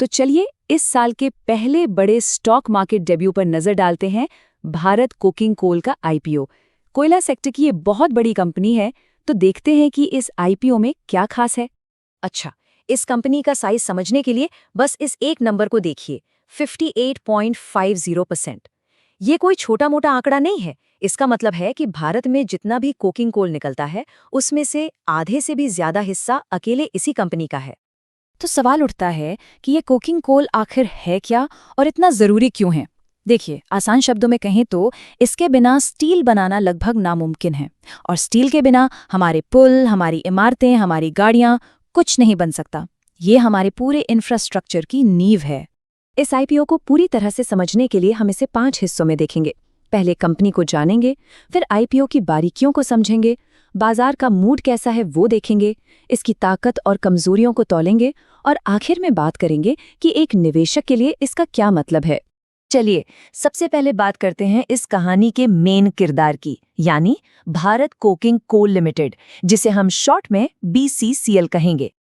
तो चलिए इस साल के पहले बड़े स्टॉक मार्केट डेब्यू पर नजर डालते हैं, भारत कोकिंग कोल का आईपीओ। कोयला सेक्टर की ये बहुत बड़ी कंपनी है, तो देखते हैं कि इस आईपीओ में क्या खास है। अच्छा, इस कंपनी का साइज समझने के लिए बस इस एक नंबर को देखिए, 58.50%। ये कोई छोटा मोटा आंकड़ा नहीं है। इसका मतलब है कि भारत में जितना भी कोकिंग कोल निकलता है, उसमें से आधे से भी ज्यादा हिस्सा अकेले इसी कंपनी का है। तो सवाल उठता है कि ये कोकिंग कोल आखिर है क्या और इतना जरूरी क्यों है। देखिए, आसान शब्दों में कहें तो इसके बिना स्टील बनाना लगभग नामुमकिन है, और स्टील के बिना हमारे पुल, हमारी इमारतें, हमारी गाड़ियां कुछ नहीं बन सकता। ये हमारे पूरे इंफ्रास्ट्रक्चर की नींव है। इस आईपीओ को पूरी तरह से समझने के लिए हम इसे 5 हिस्सों में देखेंगे। पहले कंपनी को जानेंगे, फिर आईपीओ की बारीकियों को समझेंगे, बाजार का मूड कैसा है वो देखेंगे, इसकी ताकत और कमजोरियों को तौलेंगे, और आखिर में बात करेंगे कि एक निवेशक के लिए इसका क्या मतलब है। चलिए, सबसे पहले बात करते हैं इस कहानी के मेन किरदार की, यानी भारत कोकिंग कोल लिमिटेड, जिसे हम शॉर्ट में बीसीसीएल कहेंगे।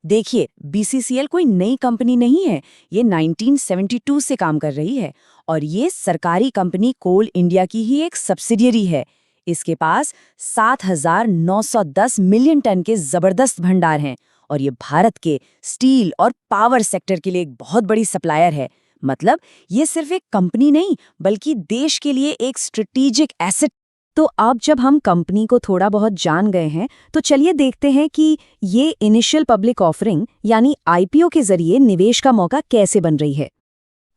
देखिए, बीसीसीएल कोई नई कंपनी नहीं है। ये 1972 से काम कर रही है, और ये सरकारी कंपनी कोल इंडिया की ही एक सब्सिडियरी है। इसके पास 7,910 मिलियन टन के जबरदस्त भंडार हैं, और ये भारत के स्टील और पावर सेक्टर के लिए एक बहुत बड़ी सप्लायर है। मतलब ये सिर्फ एक कंपनी नहीं, बल्कि देश के लिए एक स्ट्रेटेजिक एसेट। तो अब जब हम कंपनी को थोड़ा बहुत जान गए हैं, तो चलिए देखते हैं कि ये इनिशियल पब्लिक ऑफरिंग यानी आईपीओ के जरिए निवेश का मौका कैसे बन रही है।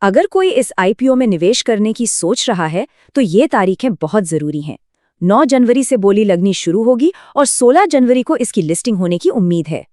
अगर कोई इस आईपीओ में निवेश करने की सोच रहा है, तो ये तारीखें बहुत जरूरी हैं। 9 जनवरी से बोली लगनी शुरू होगी और 16 जनवरी को इसकी लिस्टिंग होने की उम्मीद है।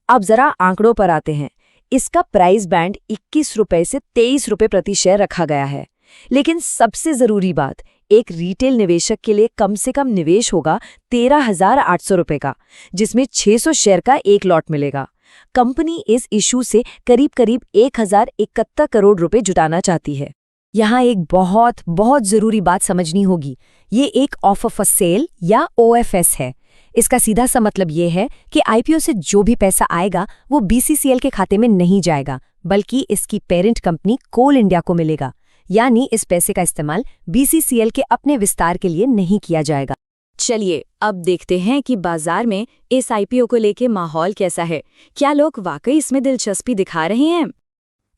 अब जरा आंकड़ों पर आते हैं। इसका प्राइस बैंड 21 रुपए से 23 रुपए प्रति शेयर रखा गया है। लेकिन सबसे जरूरी बात, एक रिटेल निवेशक के लिए कम से कम निवेश होगा 13,800 रुपए का, जिसमें 600 शेयर का एक लॉट मिलेगा। कंपनी इस इशू से करीब करीब 1,071 करोड़ रुपए जुटाना चाहती है। यहाँ एक बहुत बहुत जरूरी बात समझनी होगी। ये एक ऑफर फॉर सेल या ओएफएस है। इसका सीधा सा मतलब ये है कि आईपीओ से जो भी पैसा आएगा वो बीसीसीएल के खाते में नहीं जाएगा, बल्कि इसकी पेरेंट कंपनी कोल इंडिया को मिलेगा। यानी इस पैसे का इस्तेमाल बीसीसीएल के अपने विस्तार के लिए नहीं किया जाएगा। चलिए अब देखते हैं कि बाजार में इस आईपीओ को लेके माहौल कैसा है। क्या लोग वाकई इसमें दिलचस्पी दिखा रहे हैं?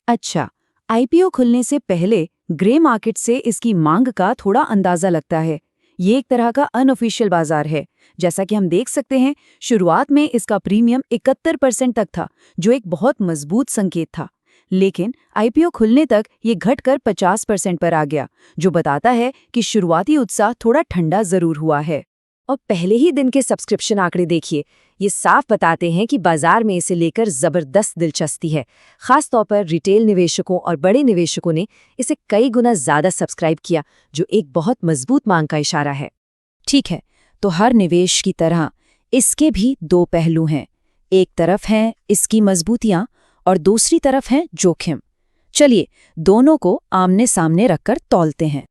अच्छा, आईपीओ खुलने से पहले ग्रे मार्केट से इसकी मांग का थोड़ा अंदाजा लगता है। ये एक तरह का अनऑफिशियल बाजार है। जैसा कि हम देख सकते हैं, शुरुआत में इसका प्रीमियम 71% तक था, जो एक बहुत मजबूत संकेत था। लेकिन आईपीओ खुलने तक ये घटकर 50% पर आ गया, जो बताता है कि शुरुआती उत्साह थोड़ा ठंडा जरूर हुआ है। और पहले ही दिन के सब्सक्रिप्शन आंकड़े देखिए, ये साफ बताते हैं कि बाजार में इसे लेकर जबरदस्त दिलचस्पी है। खासतौर पर रिटेल निवेशकों और बड़े निवेशकों ने इसे कई गुना ज्यादा सब्सक्राइब किया, जो एक बहुत मजबूत मांग का इशारा है। ठीक है, तो हर निवेश की तरह इसके भी 2 पहलू हैं। एक तरफ हैं इसकी मजबूतियां और दूसरी तरफ हैं जोखिम। चलिए दोनों को आमने सामने रखकर तौलते हैं।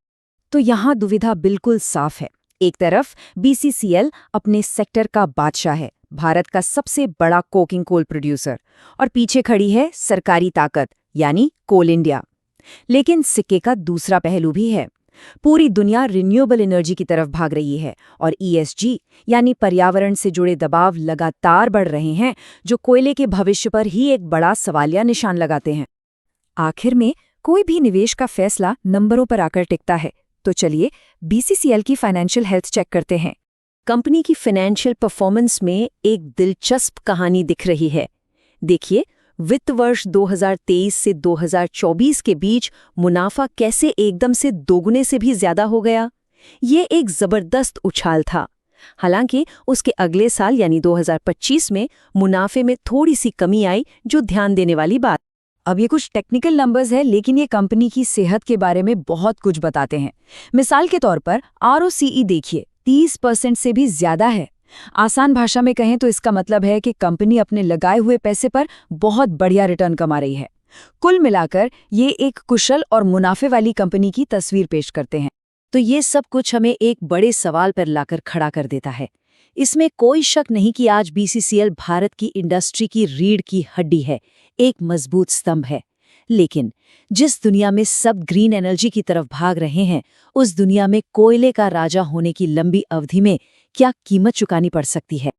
तो यहाँ दुविधा बिल्कुल साफ है। एक तरफ बीसीसीएल अपने सेक्टर का बादशाह है, भारत का सबसे बड़ा कोकिंग कोल प्रोड्यूसर, और पीछे खड़ी है सरकारी ताकत यानी कोल इंडिया। लेकिन सिक्के का दूसरा पहलू भी है। पूरी दुनिया रिन्यूएबल एनर्जी की तरफ भाग रही है, और ईएसजी यानी पर्यावरण से जुड़े दबाव लगातार बढ़ रहे हैं, जो कोयले के भविष्य पर ही एक बड़ा सवालिया निशान लगाते हैं। आखिर में कोई भी निवेश का फैसला नंबरों पर आकर टिकता है। तो चलिए बीसीसीएल की फाइनेंशियल हेल्थ चेक करते हैं। कंपनी की फाइनेंशियल परफॉर्मेंस में एक दिलचस्प कहानी दिख रही है। देखिए, वित्त वर्ष 2023 से 2024 के बीच मुनाफा कैसे एकदम से दोगुने से भी ज्यादा हो गया। ये एक जबरदस्त उछाल था। हालांकि उसके अगले साल यानी 2025 में मुनाफे में थोड़ी सी कमी आई, जो ध्यान देने वाली बात। अब ये कुछ टेक्निकल नंबर्स है, लेकिन ये कंपनी की सेहत के बारे में बहुत कुछ बताते हैं। मिसाल के तौर पर आरओसीई देखिए, 30% से भी ज्यादा है। आसान भाषा में कहें तो इसका मतलब है कि कंपनी अपने लगाए हुए पैसे पर बहुत बढ़िया रिटर्न कमा रही है। कुल मिलाकर ये एक कुशल और मुनाफे वाली कंपनी की तस्वीर पेश करते हैं। तो ये सब कुछ हमें एक बड़े सवाल पर लाकर खड़ा कर देता है। इसमें कोई शक नहीं कि आज बीसीसीएल भारत की इंडस्ट्री की रीढ़ की हड्डी है, एक मजबूत स्तंभ है। लेकिन जिस दुनिया में सब ग्रीन एनर्जी की तरफ भाग रहे हैं, उस दुनिया में कोयले का राजा होने की लंबी अवधि में क्या कीमत चुकानी पड़ सकती है?